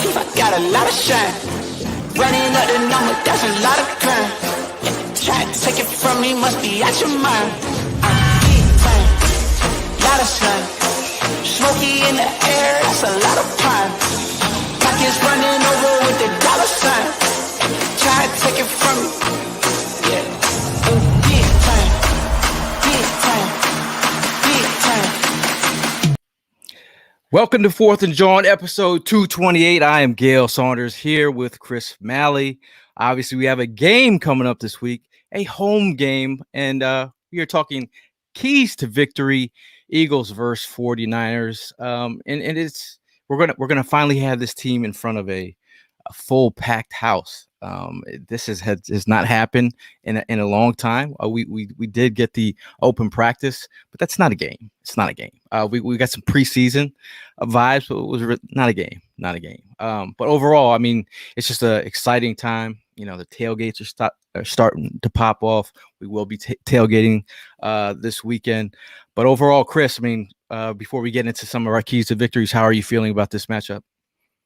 teeth, I got a lot of shine. Running up the number, that's a lot of crime. Try to take it from me, must be out your mind. I'm big time, lot of slime. Smoky in the air, that's a lot of pine. Pockets running over with the dollar sign. Try to take it from me, yeah. Big time, big time, big time. Welcome to 4th and Jawn, episode 228. I am Gayle Saunders here with Chris Mallee. Obviously, we have a game coming up this week, a home game, and we are talking keys to victory, Eagles versus 49ers. And it's we're gonna finally have this team in front of a full packed house. This has not happened in a long time. We did get the open practice, but that's not a game. It's not a game. We got some preseason vibes, but it was not a game. But overall, I mean, it's just an exciting time. You know, the tailgates are starting to pop off. We will be tailgating this weekend. But overall, Chris, I mean, before we get into some of our keys to victories, how are you feeling about this matchup?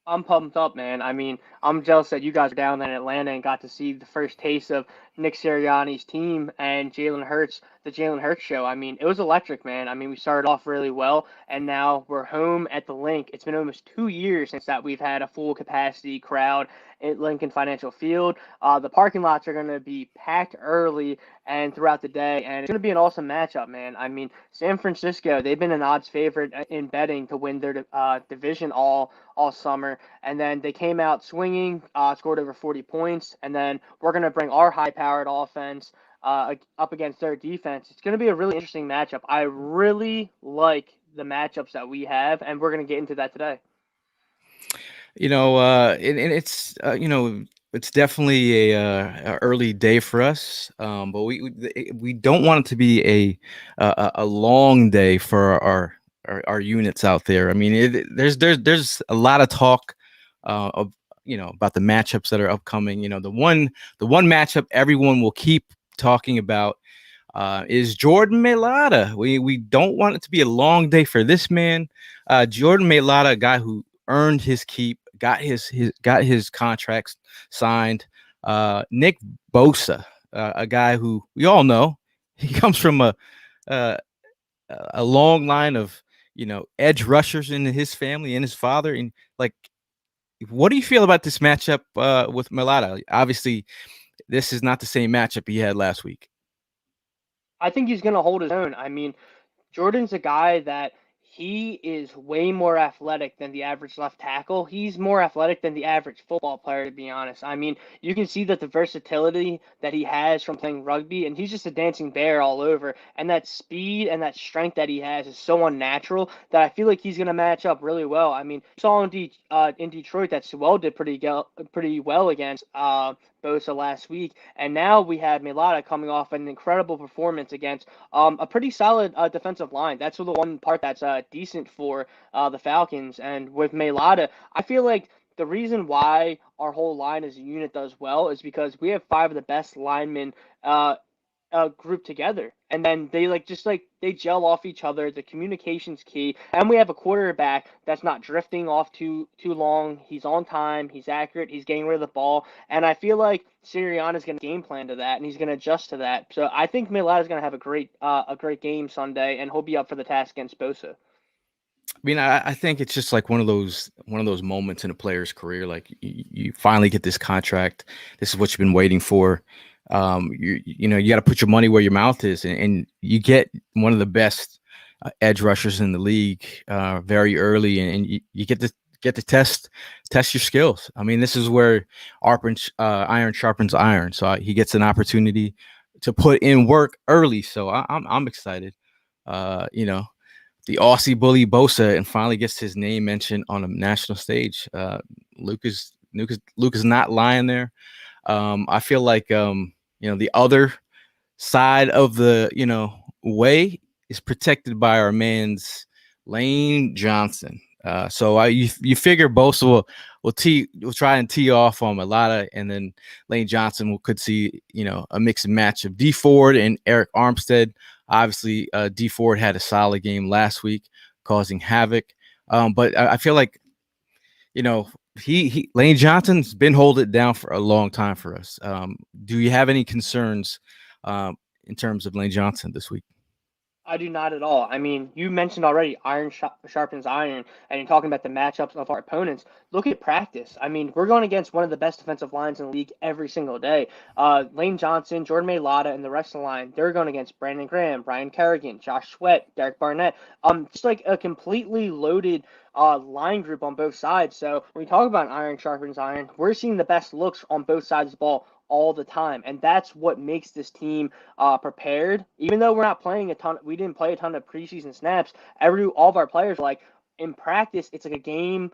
I'm pumped up, man. I mean, I'm jealous that you guys are down there in Atlanta and got to see the first taste of Nick Sirianni's team and Jalen Hurts, the Jalen Hurts show. I mean, it was electric, man. I mean, we started off really well, and now we're home at the Link. It's been almost 2 years since that we've had a full capacity crowd at Lincoln Financial Field. The parking lots are going to be packed early and throughout the day, and it's going to be an awesome matchup, man. I mean, San Francisco, they've been an odds favorite in betting to win their division all summer, and then they came out swinging, scored over 40 points, and then we're going to bring our high-powered offense up against their defense. It's going to be a really interesting matchup. I really like the matchups that we have, and we're going to get into that today. You know, and it's you know, it's definitely a early day for us, but we don't want it to be a long day for our units out there. I mean, there's a lot of talk of about the matchups that are upcoming. You know, the one matchup everyone will keep talking about is Jordan MAILATA. We don't want it to be a long day for this man, Jordan MAILATA, a guy who earned his keep, got his contracts signed. Nick BOSA, a guy who we all know, he comes from a long line of edge rushers in his family and his father. And like, what do you feel about this matchup with MAILATA? Obviously, this is not the same matchup he had last week. I think he's going to hold his own. I mean, Jordan's a guy that he is way more athletic than the average left tackle. He's more athletic than the average football player, to be honest. I mean, you can see that the versatility that he has from playing rugby, and he's just a dancing bear all over. And that speed and that strength that he has is so unnatural that I feel like he's going to match up really well. I mean, you saw in Detroit that Sewell did pretty well against BOSA last week, and now we have MAILATA coming off an incredible performance against a pretty solid defensive line. That's the one part that's decent for the Falcons. And with MAILATA, I feel like the reason why our whole line as a unit does well is because we have 5 of the best linemen grouped together, and then they gel off each other. The communication's key, and we have a quarterback that's not drifting off too long. He's on time, he's accurate, he's getting rid of the ball, and I feel like Sirianni's going to game plan to that, and he's going to adjust to that. So I think MAILATA is going to have a great game Sunday, and he'll be up for the task against BOSA. I mean, I think it's just like one of those moments in a player's career. Like you finally get this contract. This is what you've been waiting for. You got to put your money where your mouth is, and you get one of the best edge rushers in the league very early, and you get to test your skills. I mean, this is where iron sharpens iron. So he gets an opportunity to put in work early. So I'm excited. The Aussie bully BOSA, and finally gets his name mentioned on a national stage. Luke is not lying there. I feel like the other side of the way is protected by our man's Lane Johnson. So you figure BOSA will try and tee off on MAILATA, and then Lane Johnson could see a mix and match of D Ford and Eric Armstead. Obviously, D Ford had a solid game last week, causing havoc. But I feel like Lane Johnson's been holding it down for a long time for us. Do you have any concerns in terms of Lane Johnson this week? I do not at all. I mean, you mentioned already iron sharpens iron, and you're talking about the matchups of our opponents. Look at practice. I mean, we're going against one of the best defensive lines in the league every single day. Lane Johnson, Jordan MAILATA, and the rest of the line, they're going against Brandon Graham, Ryan Kerrigan, Josh Sweat, Derek Barnett. Just like a completely loaded line group on both sides. So when we talk about iron sharpens iron, we're seeing the best looks on both sides of the ball all the time, and that's what makes this team prepared. Even though we're not playing a ton, we didn't play a ton of preseason snaps. All of our players are like in practice. It's like a game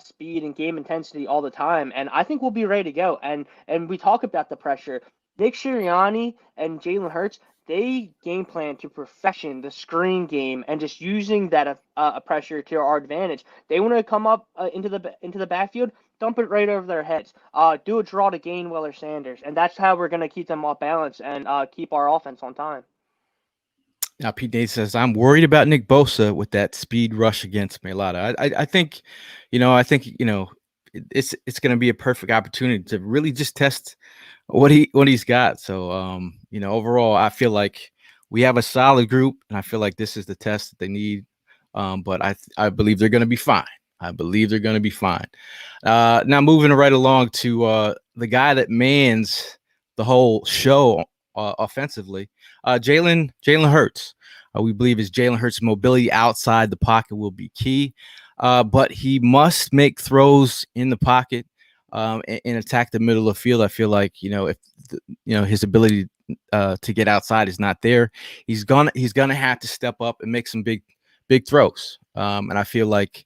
speed and game intensity all the time, and I think we'll be ready to go. And we talk about the pressure. Nick Sirianni and Jalen Hurts, they game plan to perfection the screen game and just using that pressure to our advantage. They want to come up into the backfield, dump it right over their heads. Do a draw to Gainwell or Saunders, and that's how we're going to keep them off balance and keep our offense on time. Now, Pete Nate says, I'm worried about Nick Bosa with that speed rush against MAILATA. I think, it's going to be a perfect opportunity to really just test what he's got. So, overall, I feel like we have a solid group, and I feel like this is the test that they need. But I believe they're going to be fine. Now moving right along to the guy that mans the whole show offensively, Jalen Hurts. We believe his Jalen Hurts mobility outside the pocket will be key, but he must make throws in the pocket and attack the middle of the field. I feel like if his ability to get outside is not there, he's gonna have to step up and make some big throws. And I feel like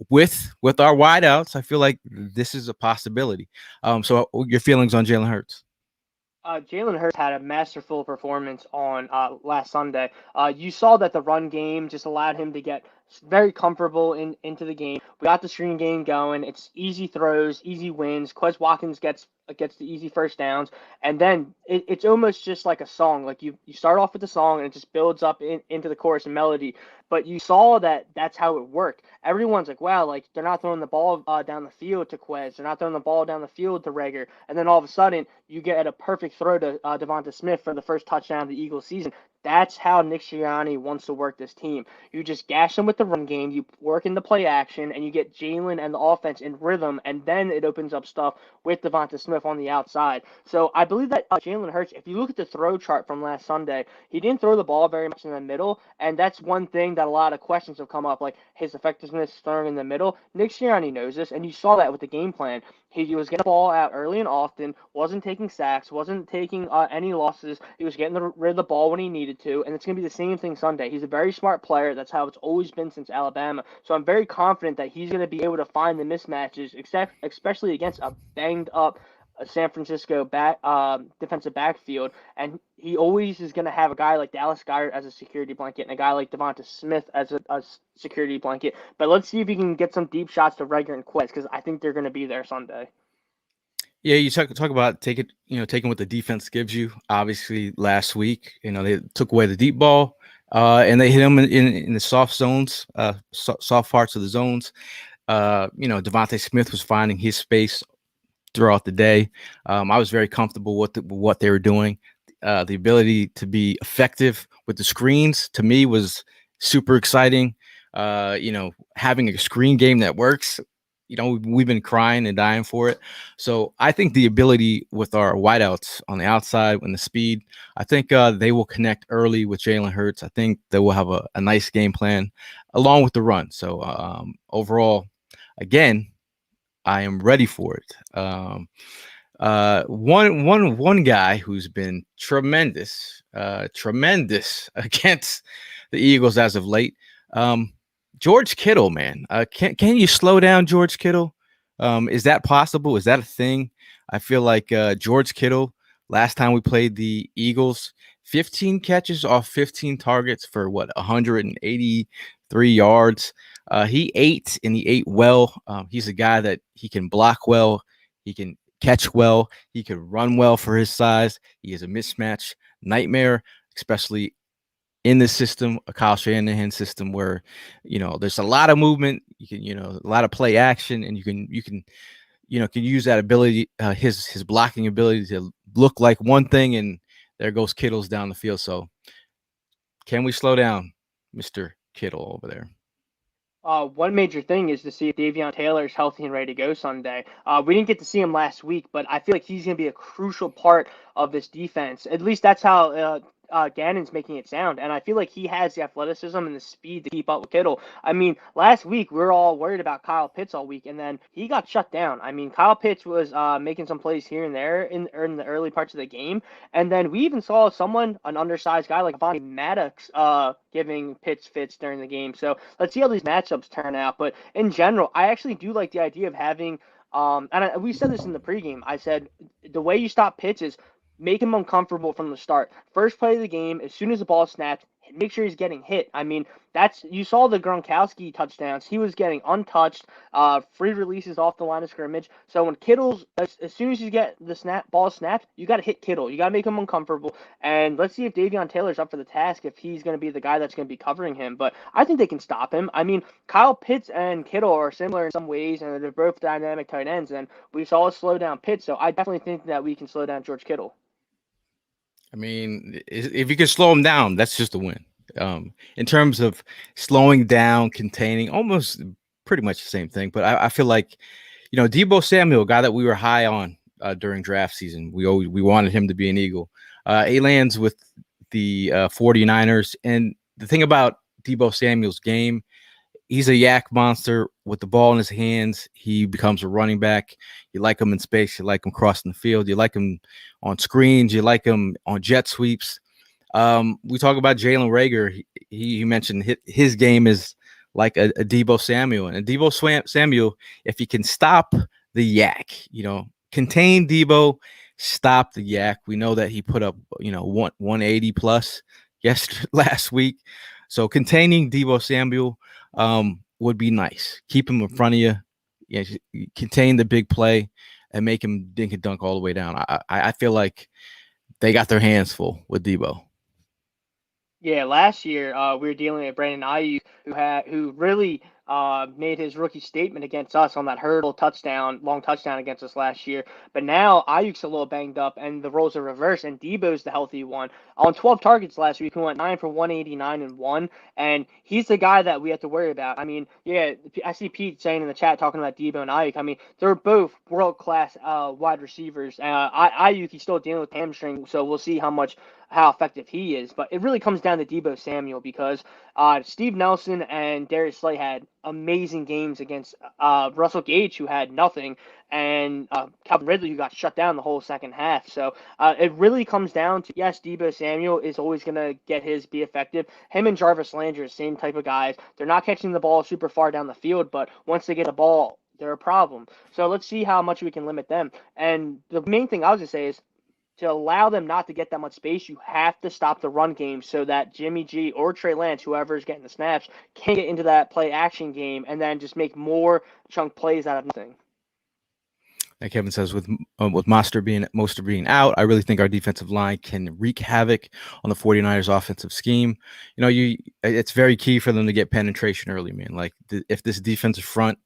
with our wideouts, I feel like this is a possibility. So your feelings on Jalen Hurts? Jalen Hurts had a masterful performance on last Sunday. You saw that the run game just allowed him to get very comfortable into the game. We got the screen game going. It's easy throws, easy wins. Quez Watkins gets the easy first downs, and then it's almost just like a song. Like you start off with the song and it just builds up into the chorus and melody. But you saw that's how it worked. Everyone's like, wow, like they're not throwing the ball down the field to Quez. They're not throwing the ball down the field to Rager. And then all of a sudden, you get a perfect throw to Devonta Smith for the first touchdown of the Eagles season. That's how Nick Sirianni wants to work this team. You just gash them with the run game, you work in the play action, and you get Jalen and the offense in rhythm, and then it opens up stuff with Devonta Smith on the outside. So I believe that Jalen Hurts, if you look at the throw chart from last Sunday, he didn't throw the ball very much in the middle, and that's one thing that a lot of questions have come up, like his effectiveness throwing in the middle. Nick Sirianni knows this, and you saw that with the game plan. He was getting the ball out early and often, wasn't taking sacks, wasn't taking any osses. He was getting rid of the ball when he needed to, and it's going to be the same thing Sunday. He's a very smart player. That's how it's always been since Alabama. So I'm very confident that he's going to be able to find the mismatches, especially against a banged-up San Francisco defensive backfield, and he always is going to have a guy like Dallas Goedert as a security blanket and a guy like Devonta Smith as a security blanket. But let's see if he can get some deep shots to Rager and Quez, because I think they're going to be there Sunday. Yeah, you talk about taking what the defense gives you. Obviously, last week, they took away the deep ball, and they hit him in the soft zones, soft parts of the zones. Devonta Smith was finding his space throughout the day. I was very comfortable with what they were doing. The ability to be effective with the screens to me was super exciting. Having a screen game that works, we've been crying and dying for it. So I think the ability with our wideouts on the outside and the speed, I think they will connect early with Jalen Hurts. I think they will have a nice game plan along with the run. So overall, again, I am ready for it. One guy who's been tremendous against the Eagles as of late, George Kittle, man. Can you slow down George Kittle? Is that possible? Is that a thing? I feel like George Kittle, last time we played the Eagles, 15 catches off 15 targets for 183 yards. He ate and he ate well. He's a guy that he can block well. He can catch well. He can run well for his size. He is a mismatch nightmare, especially in the system, a Kyle Shanahan system where, there's a lot of movement, you can, a lot of play action, and you can use that ability, his blocking ability to look like one thing, and there goes Kittle's down the field. So can we slow down Mr. Kittle over there? One major thing is to see if Davion Taylor is healthy and ready to go Sunday. We didn't get to see him last week, but I feel like he's going to be a crucial part of this defense. At least that's how Gannon's making it sound, and I feel like he has the athleticism and the speed to keep up with Kittle. I mean, last week we were all worried about Kyle Pitts all week, and then he got shut down. I mean, Kyle Pitts was making some plays here and there in the early parts of the game, and then we even saw an undersized guy like Vonnie Maddox, giving Pitts fits during the game. So let's see how these matchups turn out. But in general, I actually do like the idea of having. We said this in the pregame. I said the way you stop Pitts is make him uncomfortable from the start. First play of the game, as soon as the ball snapped, make sure he's getting hit. I mean, you saw the Gronkowski touchdowns. He was getting untouched, free releases off the line of scrimmage. So when Kittle's, as soon as you get the ball snapped, you got to hit Kittle. You got to make him uncomfortable. And let's see if Davion Taylor's up for the task, if he's going to be the guy that's going to be covering him. But I think they can stop him. I mean, Kyle Pitts and Kittle are similar in some ways, and they're both dynamic tight ends. And we saw us slow down Pitts, so I definitely think that we can slow down George Kittle. I mean, if you can slow him down, that's just a win. In terms of slowing down, containing, almost pretty much the same thing. But I feel like, Deebo Samuel, a guy that we were high on during draft season, we wanted him to be an Eagle. He lands with the 49ers. And the thing about Deebo Samuel's game, he's a yak monster with the ball in his hands. He becomes a running back. You like him in space. You like him crossing the field. You like him on screens. You like him on jet sweeps. We talk about Jalen Reagor. He mentioned his game is like a Deebo Samuel. And Deebo Samuel, if he can stop the yak, contain Deebo, stop the yak. We know that he put up, 180 plus last week. So containing Deebo Samuel would be nice. Keep him in front of you, contain the big play, and make him dink and dunk all the way down. I feel like they got their hands full with Deebo. Yeah, last year we were dealing with Brandon Ayuk, who really made his rookie statement against us on that long touchdown against us last year. But now Ayuk's a little banged up, and the roles are reversed, and Deebo's the healthy one. On 12 targets last week, he went 9 for 189 and 1, and he's the guy that we have to worry about. I mean, yeah, I see Pete saying in the chat talking about Deebo and Ayuk. I mean, they're both world-class wide receivers. Ayuk, he's still dealing with hamstring, so we'll see how effective he is. But it really comes down to Deebo Samuel because Steve Nelson and Darius Slay had amazing games against Russell Gage, who had nothing, and Calvin Ridley, who got shut down the whole second half. So it really comes down to, yes, Deebo Samuel is always going to be effective. Him and Jarvis Landry are the same type of guys. They're not catching the ball super far down the field, but once they get the ball, they're a problem. So let's see how much we can limit them. And the main thing I was going to say is, to allow them not to get that much space, you have to stop the run game so that Jimmy G or Trey Lance, whoever is getting the snaps, can get into that play action game and then just make more chunk plays out of nothing. Like Kevin says, with Mostert being out, I really think our defensive line can wreak havoc on the 49ers offensive scheme. It's very key for them to get penetration early, man. Like if this defensive front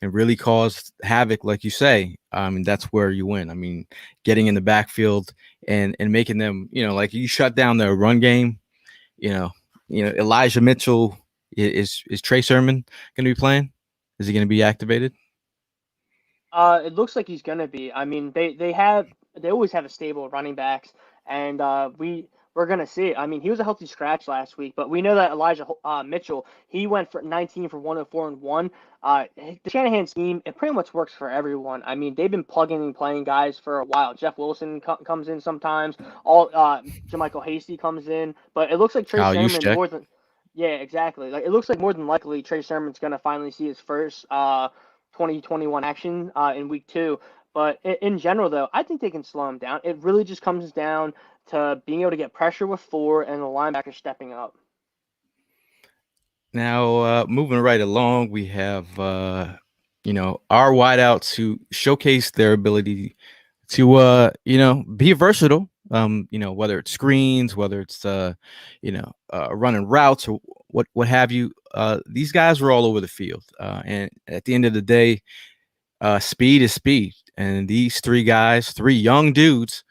can really cause havoc, like you say, that's where you win. I mean, getting in the backfield and making them, like you shut down their run game. Elijah Mitchell, is Trey Sermon going to be playing? Is he going to be activated? It looks like he's gonna be. I mean, they always have a stable of running backs, and we're gonna see it. I mean, he was a healthy scratch last week, but we know that Elijah Mitchell, he went for 19 for 104 and 1. The Shanahan scheme, it pretty much works for everyone. I mean, they've been plugging and playing guys for a while. Jeff Wilson comes in sometimes. Jermichael Hasty comes in, but it looks like Trey Sermon more than. Yeah, exactly. Like it looks like more than likely Trey Sermon's gonna finally see his first 2021 action in week 2. But in general, though, I think they can slow him down. It really just comes down to being able to get pressure with 4 and the linebacker stepping up. Now, moving right along, we have, our wideouts who showcase their ability to, be versatile Whether it's screens, whether it's running routes or what have you. These guys were all over the field, and at the end of the day, speed is speed, and these three guys, three young dudes,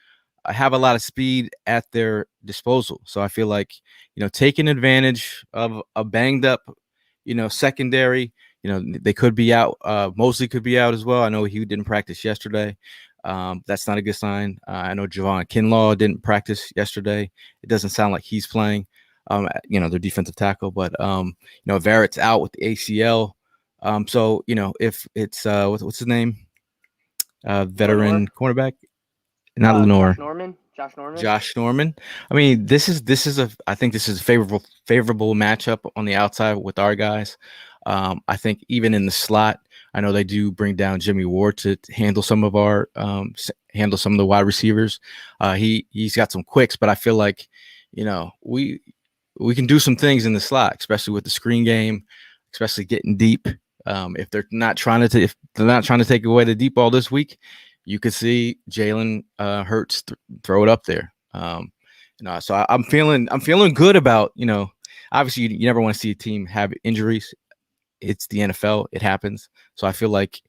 have a lot of speed at their disposal. So I feel like, taking advantage of a banged up, secondary, they could be out. Mosley could be out as well. I know he didn't practice yesterday. That's not a good sign. I know Javon Kinlaw didn't practice yesterday. It doesn't sound like he's playing, their defensive tackle, but, Verrett's out with the ACL. So, if it's, what's his name? Veteran cornerback, not Lenore. Josh Norman. I mean, I think this is a favorable matchup on the outside with our guys. I think even in the slot, I know they do bring down Jimmy Ward to handle some of the wide receivers. He's got some quicks, but I feel like, we can do some things in the slot, especially with the screen game, especially getting deep. If they're not trying to take away the deep ball this week, you could see Jalen Hurts throw it up there. So I'm feeling good about, obviously you never want to see a team have injuries. It's the NFL. It happens. So I feel like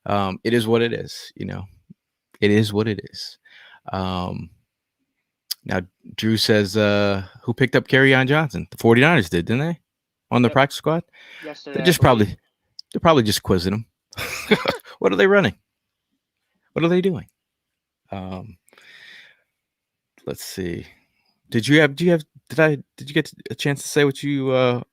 it is what it is. It is what it is. Now, Drew says, who picked up Kerryon Johnson? The 49ers did, didn't they? On the practice squad? Yesterday. They're probably just quizzing him. What are they running? What are they doing? Let's see. Did you get a chance to say what you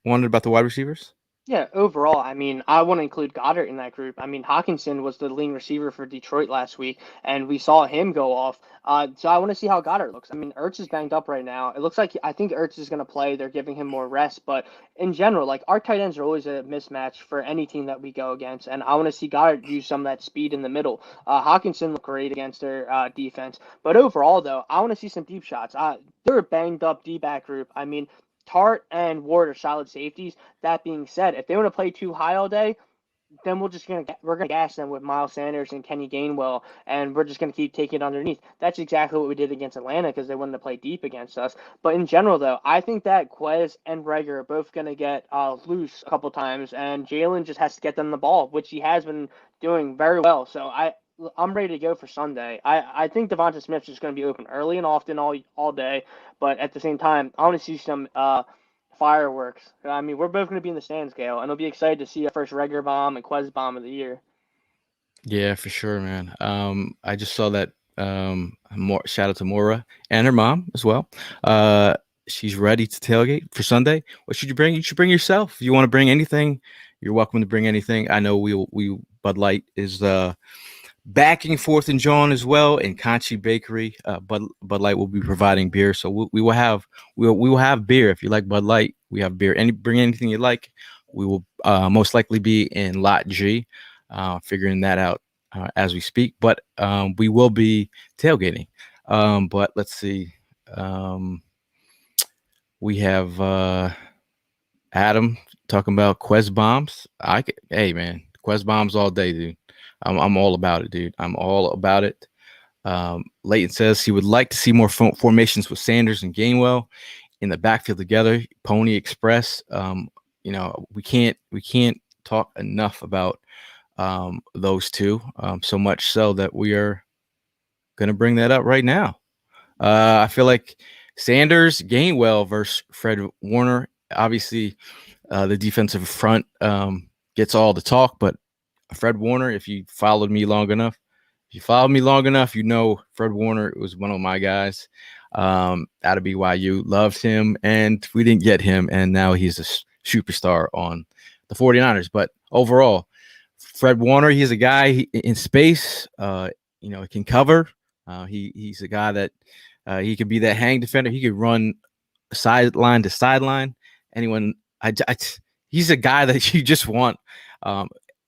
wanted about the wide receivers? Yeah, overall, I mean, I want to include Goddard in that group. I mean, Hawkinson was the leading receiver for Detroit last week, and we saw him go off. So I want to see how Goddard looks. I mean, Ertz is banged up right now. It looks like I think Ertz is going to play. They're giving him more rest, but in general, like our tight ends are always a mismatch for any team that we go against, and I want to see Goddard use some of that speed in the middle. Hawkinson looked great against their defense, but overall, though, I want to see some deep shots. They're a banged up D-back group. I mean, Tart and Ward are solid safeties. That being said, if they want to play too high all day, then we're gonna gas them with Miles Sanders and Kenny Gainwell, and we're just gonna keep taking it underneath. That's exactly what we did against Atlanta because they wanted to play deep against us. But in general, though, I think that Quez and Reagor are both gonna get loose a couple times, and Jalen just has to get them the ball, which he has been doing very well. So I'm ready to go for Sunday. I think Devonta Smith's just going to be open early and often all day, but at the same time, I want to see some fireworks. I mean, we're both going to be in the stands, Gayle, and I'll be excited to see our first Reagor bomb and Quez bomb of the year. Yeah, for sure, man. I just saw that. Shout out to Maura and her mom as well. She's ready to tailgate for Sunday. What should you bring? You should bring yourself. If you want to bring anything, you're welcome to bring anything. I know we Bud Light is backing Fourth and Jawn as well, and Conchi Bakery. Bud Light will be providing beer, so we will have beer. If you like Bud Light, we have beer. Bring anything you like. We will most likely be in Lot G, figuring that out as we speak. But we will be tailgating. But let's see. We have Adam talking about Quez bombs. Hey man, Quez bombs all day, dude. I'm all about it, dude. I'm all about it. Leighton says he would like to see more formations with Sanders and Gainwell in the backfield together. Pony Express. We can't talk enough about those two. So much so that we are going to bring that up right now. I feel like Sanders, Gainwell versus Fred Warner. Obviously, the defensive front gets all the talk, but Fred Warner, if you followed me long enough, you know Fred Warner was one of my guys out of BYU. Loved him, and we didn't get him, and now he's a superstar on the 49ers. But overall, Fred Warner, he's a guy in space. He can cover. He's a guy that he could be that hang defender. He could run sideline to sideline. He's a guy that you just want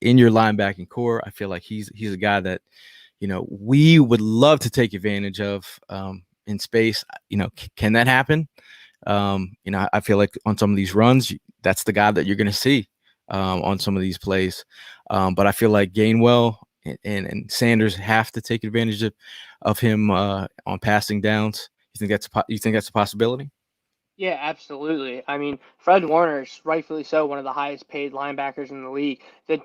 in your linebacking core. I feel like he's a guy that, we would love to take advantage of in space. Can that happen? I feel like on some of these runs, that's the guy that you're going to see on some of these plays. But I feel like Gainwell and Saunders have to take advantage of him on passing downs? You think that's a possibility? Yeah, absolutely. I mean, Fred Warner's rightfully so one of the highest paid linebackers in the league. The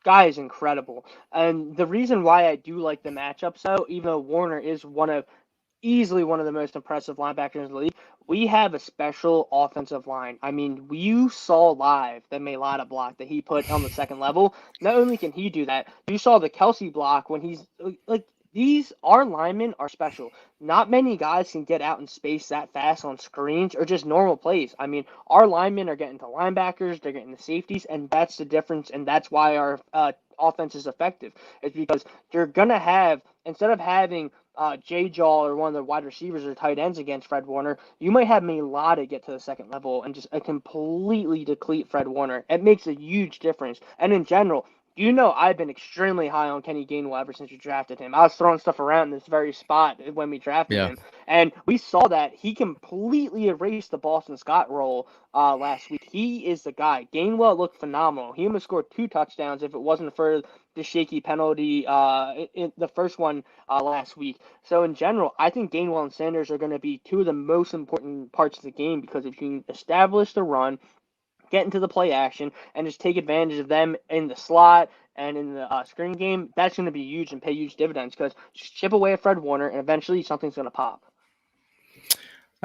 guy is incredible. And the reason why I do like the matchup so, even though Warner is easily one of the most impressive linebackers in the league, we have a special offensive line. I mean, you saw live the MAILATA block that he put on the second level. Not only can he do that, you saw the Kelsey block when he's like, our linemen are special. Not many guys can get out in space that fast on screens or just normal plays. I mean, our linemen are getting to linebackers, they're getting to safeties, and that's the difference, and that's why our offense is effective. It's because you're going to have, instead of having Jaw or one of the wide receivers or tight ends against Fred Warner, you might have MAILATA get to the second level and just completely deplete Fred Warner. It makes a huge difference. And in general, I've been extremely high on Kenny Gainwell ever since we drafted him. I was throwing stuff around in this very spot when we drafted him, and we saw that he completely erased the Boston Scott role last week. He is the guy. Gainwell looked phenomenal. He almost scored 2 touchdowns if it wasn't for the shaky penalty in the first one last week. So in general, I think Gainwell and Saunders are going to be 2 of the most important parts of the game, because if you can establish the run, get into the play action, and just take advantage of them in the slot and in the screen game, that's going to be huge and pay huge dividends, because just chip away at Fred Warner and eventually something's going to pop.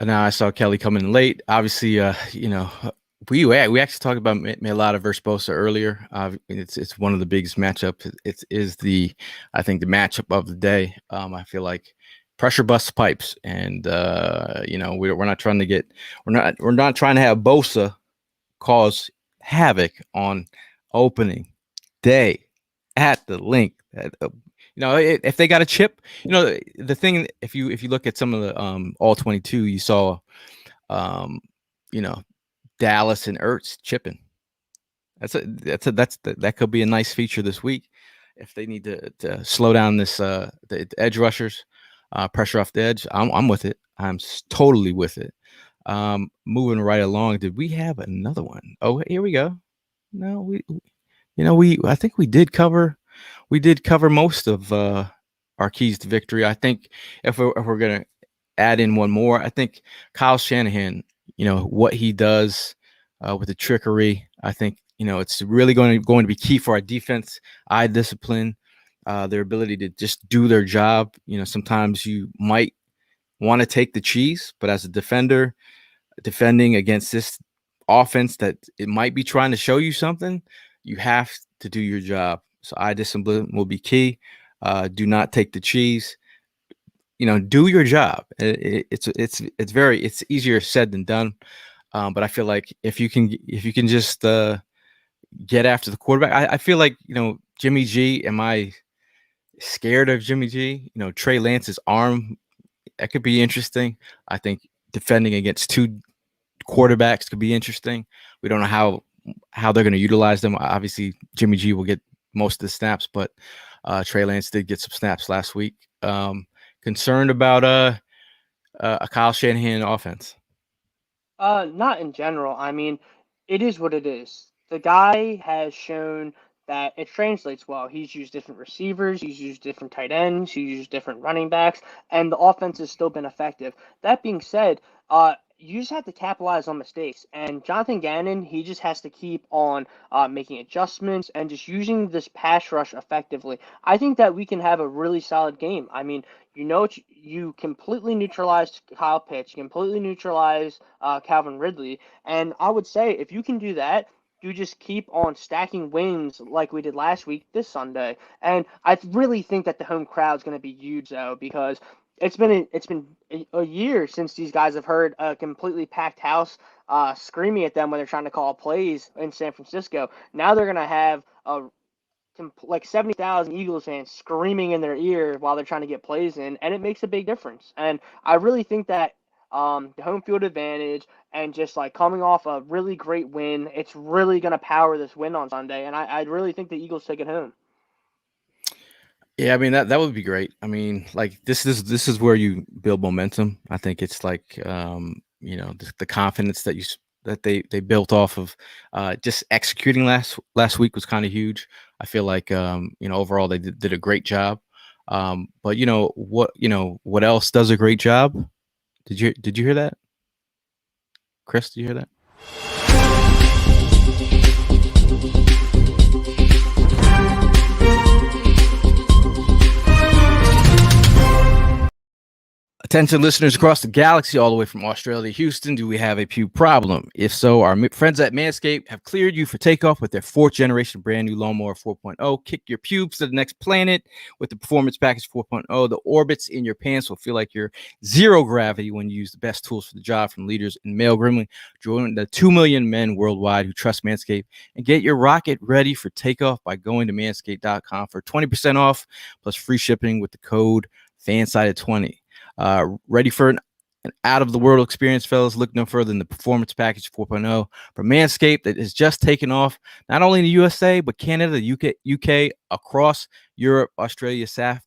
Now I saw Kelly coming in late. Obviously, we actually talked about MAILATA versus BOSA earlier. It's one of the biggest matchups. I think the matchup of the day. I feel like pressure busts pipes, and we're not trying to have BOSA cause havoc on opening day at the link. If they got a chip, the thing, if you look at some of the all 22, you saw Dallas and Ertz chipping. That could be a nice feature this week if they need to slow down this the edge rushers, pressure off the edge. I'm with it. I'm totally with it. Moving right along, did we have another one? Oh, here we go. No, I think we did cover most of our keys to victory. I think if we're gonna add in one more, I think Kyle Shanahan, what he does with the trickery, I think it's really going to be key for our defense. Eye discipline, their ability to just do their job. Sometimes you might want to take the cheese, but as a defender, defending against this offense that it might be trying to show you something, you have to do your job. So eye discipline will be key. Do not take the cheese. Do your job. It's easier said than done. But I feel like if you can just get after the quarterback, I feel like Jimmy G. Am I scared of Jimmy G? Trey Lance's arm, that could be interesting. I think defending against 2 quarterbacks could be interesting. We don't know how they're going to utilize them. Obviously, Jimmy G will get most of the snaps, but Trey Lance did get some snaps last week. Concerned about a Kyle Shanahan offense? Not in general. I mean, it is what it is. The guy has shown that it translates well. He's used different receivers, he's used different tight ends, he's used different running backs, and the offense has still been effective. That being said, you just have to capitalize on mistakes. And Jonathan Gannon, he just has to keep on making adjustments and just using this pass rush effectively. I think that we can have a really solid game. I mean, you completely neutralized Kyle Pitts, you completely neutralized Calvin Ridley. And I would say if you can do that, you just keep on stacking wins like we did last week this Sunday. And I really think that the home crowd's going to be huge, though, because it's been a year since these guys have heard a completely packed house screaming at them when they're trying to call plays in San Francisco. Now they're going to have like 70,000 Eagles fans screaming in their ear while they're trying to get plays in, and it makes a big difference. And I really think that the home field advantage and just like coming off a really great win, it's really going to power this win on Sunday. And I really think the Eagles take it home. Yeah, I mean that would be great. I mean, like this is where you build momentum. I think it's like the confidence that they built off of just executing last week was kind of huge. I feel like overall they did a great job. But what else does a great job? Did you hear that? Chris, did you hear that? Attention listeners across the galaxy, all the way from Australia to Houston, do we have a pube problem? If so, our friends at Manscaped have cleared you for takeoff with their 4th generation brand new Lawnmower 4.0. Kick your pubes to the next planet with the Performance Package 4.0. The orbits in your pants will feel like you're zero gravity when you use the best tools for the job from leaders in male grooming. Join the 2 million men worldwide who trust Manscaped and get your rocket ready for takeoff by going to manscaped.com for 20% off plus free shipping with the code FANSIDED20. Ready for an out-of-the-world experience, fellas? Look no further than the Performance Package 4.0 from Manscaped that has just taken off not only in the USA, but Canada, UK, across Europe, Australia, South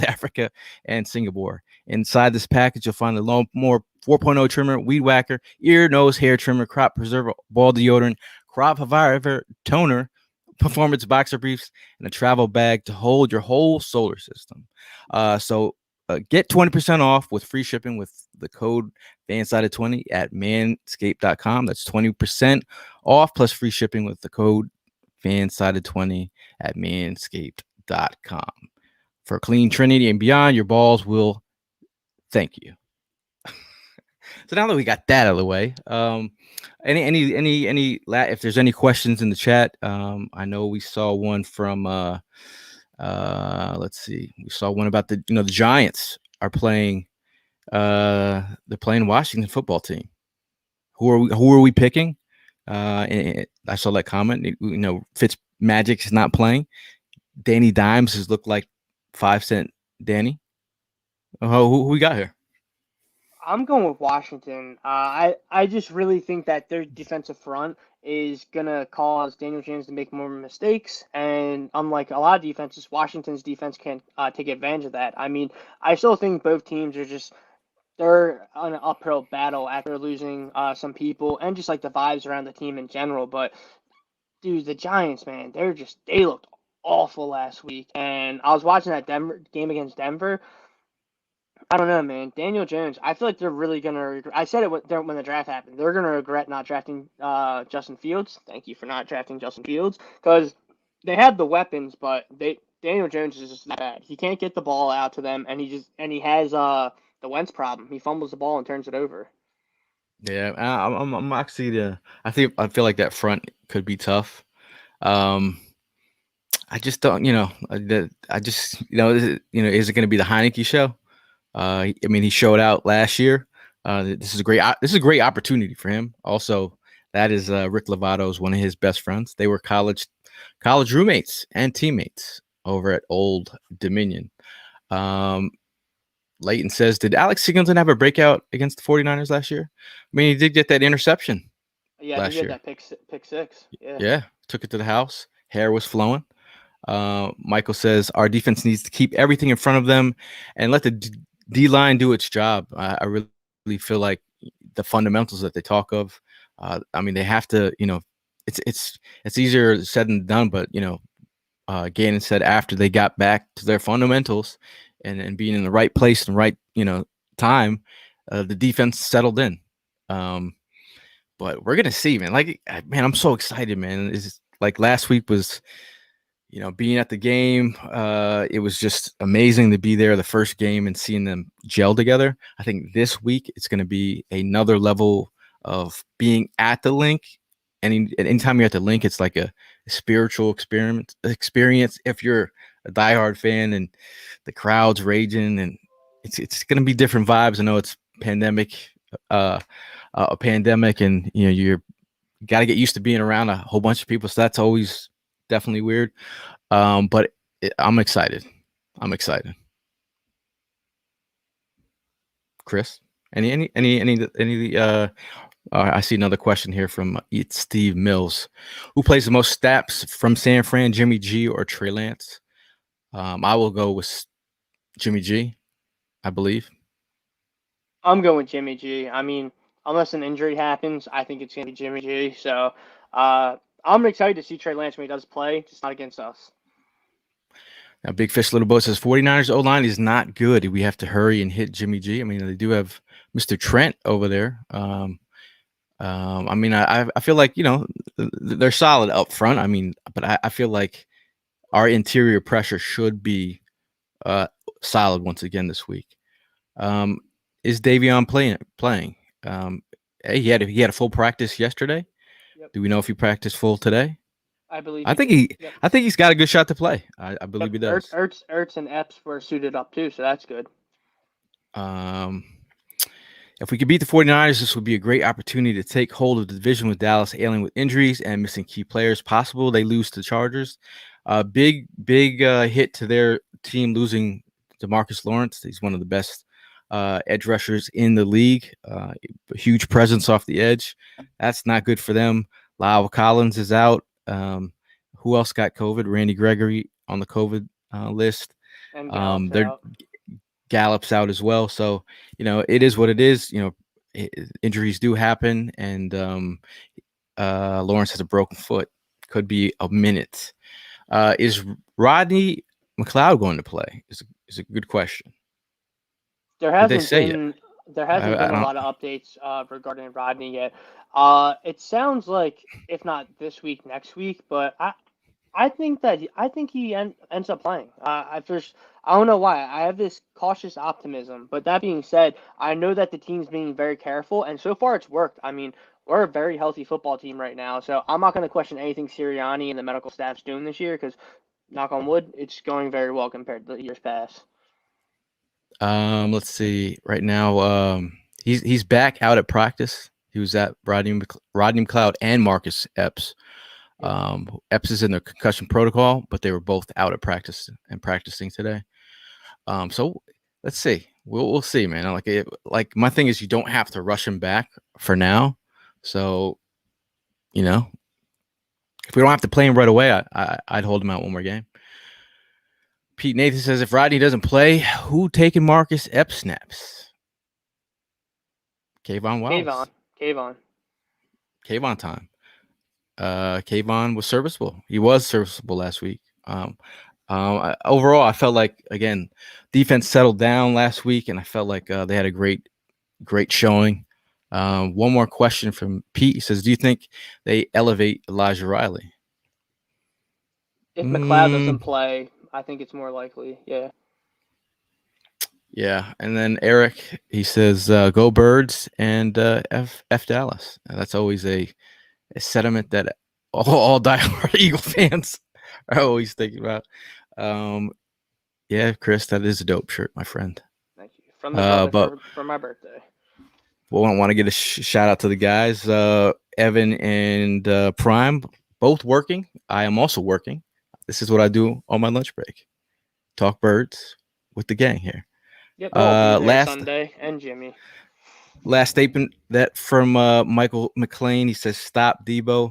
Africa, and Singapore. Inside this package, you'll find the Lawnmower 4.0 trimmer, weed whacker, ear, nose, hair trimmer, crop preserver, ball deodorant, crop reviver toner, performance boxer briefs, and a travel bag to hold your whole solar system. Get 20% off with free shipping with the code FANSIDED20 at manscaped.com. That's 20% off plus free shipping with the code FANSIDED20 at manscaped.com. For clean Trinity and beyond, your balls will thank you. So now that we got that out of the way, if there's any questions in the chat, I know we saw one from let's see. We saw one about the Giants are playing they're playing Washington football team. Who are we picking? And I saw that comment. Fitz Magic is not playing. Danny Dimes has looked like 5-cent Danny. Who we got here? I'm going with Washington. I just really think that their defensive front is going to cause Daniel Jones to make more mistakes. And unlike a lot of defenses, Washington's defense can't take advantage of that. I mean, I still think both teams are they're on an uphill battle after losing some people and just like the vibes around the team in general. But, dude, the Giants, man, they looked awful last week. And I was watching that game against Denver. I don't know, man. Daniel Jones, I feel like they're really going to regret. I said it when the draft happened. They're going to regret not drafting Justin Fields. Thank you for not drafting Justin Fields because they have the weapons, but Daniel Jones is just that bad. He can't get the ball out to them, and he has the Wentz problem. He fumbles the ball and turns it over. Yeah, I'm actually I feel like that front could be tough. I just don't, I just, is it going to be the Heineke show? I mean, he showed out last year. This is a great opportunity for him. Also, that is Rick Lovato's one of his best friends. They were college roommates and teammates over at Old Dominion. Leighton says, did Alex Singleton have a breakout against the 49ers last year? I mean, he did get that interception. Yeah, last he had year. that pick six. Yeah, took it to the house. Hair was flowing. Michael says, our defense needs to keep everything in front of them and let the D-line do its job. I really feel like the fundamentals that they talk of, I mean, they have to, it's easier said than done, but, Gannon said after they got back to their fundamentals and being in the right place and right, time, the defense settled in. But we're going to see, man. Man, I'm so excited, man. It's like last week was, being at the game, it was just amazing to be there the first game and seeing them gel together. I think this week it's going to be another level of being at the link. And anytime you're at the link, it's like a spiritual experience. If you're a diehard fan and the crowd's raging, and it's going to be different vibes. I know it's a pandemic, and you're got to get used to being around a whole bunch of people. So that's always definitely weird. But I'm excited. Chris, any I see another question here from Steve Mills. Who plays the most snaps from San Fran, Jimmy G or Trey Lance? I will go with Jimmy G, I believe. I'm going with Jimmy G. I mean, unless an injury happens, I think it's going to be Jimmy G. So I I'm excited to see Trey Lance when he does play, just not against us. Now, Big Fish Little Boat says 49ers O-line is not good. We have to hurry and hit Jimmy G. I mean, they do have Mr. Trent over there. I mean, I feel like, they're solid up front. I mean, but I feel like our interior pressure should be solid once again this week. Is Davion playing? Hey, he had a full practice yesterday. Yep. Do we know if he practiced full today? I believe. I think Yep. I think he's got a good shot to play. I believe he does. Ertz and Epps were suited up too, so that's good. If we could beat the 49ers, this would be a great opportunity to take hold of the division with Dallas ailing with injuries and missing key players. Possible they lose to the Chargers. Big hit to their team losing DeMarcus Lawrence. He's one of the best edge rushers in the league. A huge presence off the edge. That's not good for them. Lyle Collins is out. Who else got COVID? Randy Gregory on the COVID list. And Gallup's out. Gallup's out as well. So, it is what it is. Injuries do happen, and Lawrence has a broken foot. Could be a minute. Is Rodney McLeod going to play? Is a good question. There hasn't been a lot of updates regarding Rodney yet. It sounds like if not this week, next week, but I think he ends up playing. I don't know why. I have this cautious optimism, but that being said, I know that the team's being very careful, and so far it's worked. I mean, we're a very healthy football team right now, so I'm not going to question anything Sirianni and the medical staff's doing this year because, knock on wood, it's going very well compared to the years past. Let's see. Right now, he's back out at practice. He was at Rodney McLeod and Marcus Epps. Epps is in the concussion protocol, but they were both out at practice and practicing today. So let's see. We'll see, man. Like my thing is, you don't have to rush him back for now. So, if we don't have to play him right away, I'd hold him out one more game. Pete Nathan says, if Rodney doesn't play, who taking Marcus Epps snaps? Kayvon Wallace. Kayvon time. Kayvon was serviceable. He was serviceable last week. Overall, I felt like, again, defense settled down last week, and I felt like they had a great showing. One more question from Pete. He says, do you think they elevate Elijah Riley? If McLeod doesn't play, I think it's more likely. Yeah. Yeah. And then Eric, he says, go Birds and F Dallas. And that's always a sentiment that all diehard Eagle fans are always thinking about. Yeah, Chris, that is a dope shirt, my friend. Thank you. From the brother for my birthday. Well, I want to get a shout out to the guys, Evan and Prime, both working. I am also working. This is what I do on my lunch break. Talk Birds with the gang here. Yep. Last Sunday and Jimmy. Last statement that from Michael Mcclain. He says, "Stop Debo."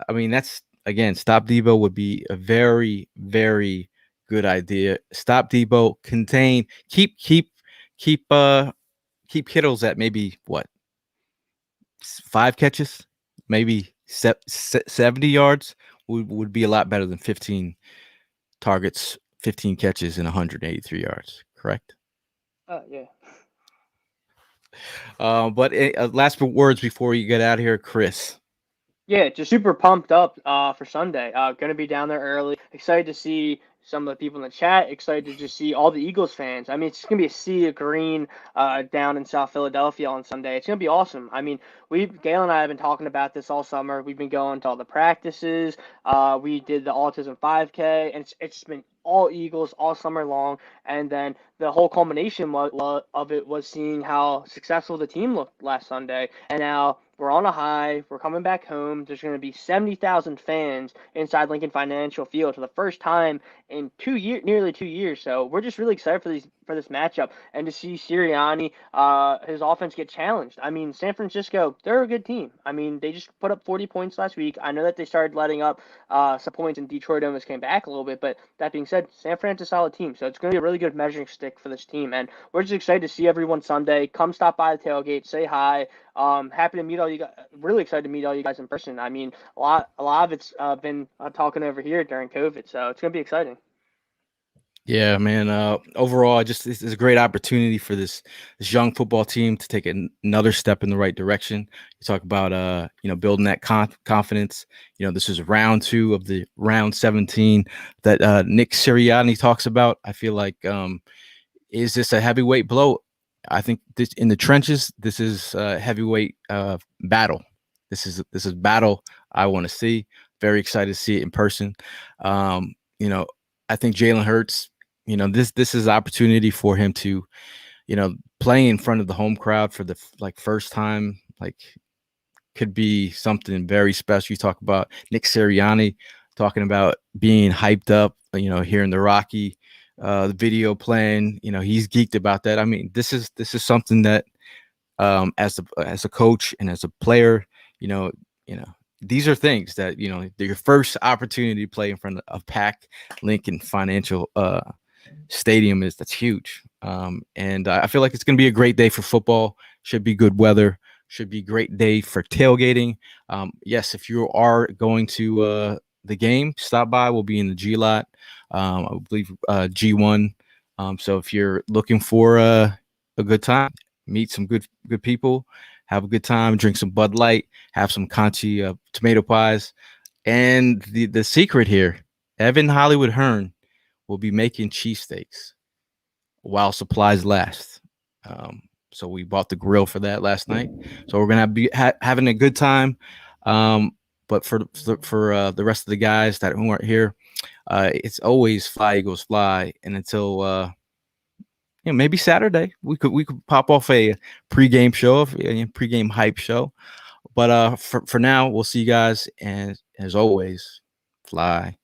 I mean, that's again, stop Debo would be a very, very good idea. Stop Debo. Contain. Keep Kittles at maybe what 5 catches, maybe 70 yards would be a lot better than 15 targets, 15 catches, and 183 yards. Correct? Yeah. But last words before you get out of here, Chris. Yeah, just super pumped up for Sunday. Going to be down there early. Excited to see some of the people in the chat. Excited to just see all the Eagles fans. I mean, it's going to be a sea of green down in South Philadelphia on Sunday. It's going to be awesome. I mean, Gayle and I have been talking about this all summer. We've been going to all the practices. We did the Autism 5K, and it's been all Eagles all summer long. And then the whole culmination of it was seeing how successful the team looked last Sunday. And now we're on a high. We're coming back home. There's going to be 70,000 fans inside Lincoln Financial Field for the first time in nearly 2 years. So we're just really excited for this matchup and to see Sirianni, his offense get challenged. I mean, San Francisco, they're a good team. I mean, they just put up 40 points last week. I know that they started letting up some points and Detroit almost came back a little bit, but that being said, San Fran's a solid team. So it's going to be a really good measuring stick for this team. And we're just excited to see everyone Sunday. Come stop by the tailgate, say hi. Happy to meet all you guys. Really excited to meet all you guys in person. I mean, a lot of it's been talking over here during COVID, so it's gonna be exciting. Yeah, man. Overall, just it's a great opportunity for this young football team to take another step in the right direction. You talk about building that confidence. This is round 2 of the round 17 that Nick Sirianni talks about. I feel like is this a heavyweight blow? I think this in the trenches. This is a heavyweight battle. This is battle I want to see. Very excited to see it in person. I think Jalen Hurts. This is opportunity for him to, play in front of the home crowd for the first time. Could be something very special. You talk about Nick Sirianni talking about being hyped up. Hearing the Rocky the video playing. He's geeked about that. I mean, this is something that as a coach and as a player, these are things that your first opportunity to play in front of Pac Lincoln Financial Stadium that's huge. And I feel like it's going to be a great day for football. Should be good weather. Should be a great day for tailgating. Yes, if you are going to the game, stop by. We'll be in the G lot. I believe G1. So if you're looking for a good time, meet some good people, have a good time, drink some Bud Light, have some Conchi tomato pies. And the secret here, Evan Hollywood Hearn will be making cheesesteaks while supplies last. So we bought the grill for that last night. So we're gonna be having a good time. But for the rest of the guys who aren't here, it's always fly Eagles fly. And until maybe Saturday we could pop off a pregame show, a pregame hype show. But for now, we'll see you guys, and as always, fly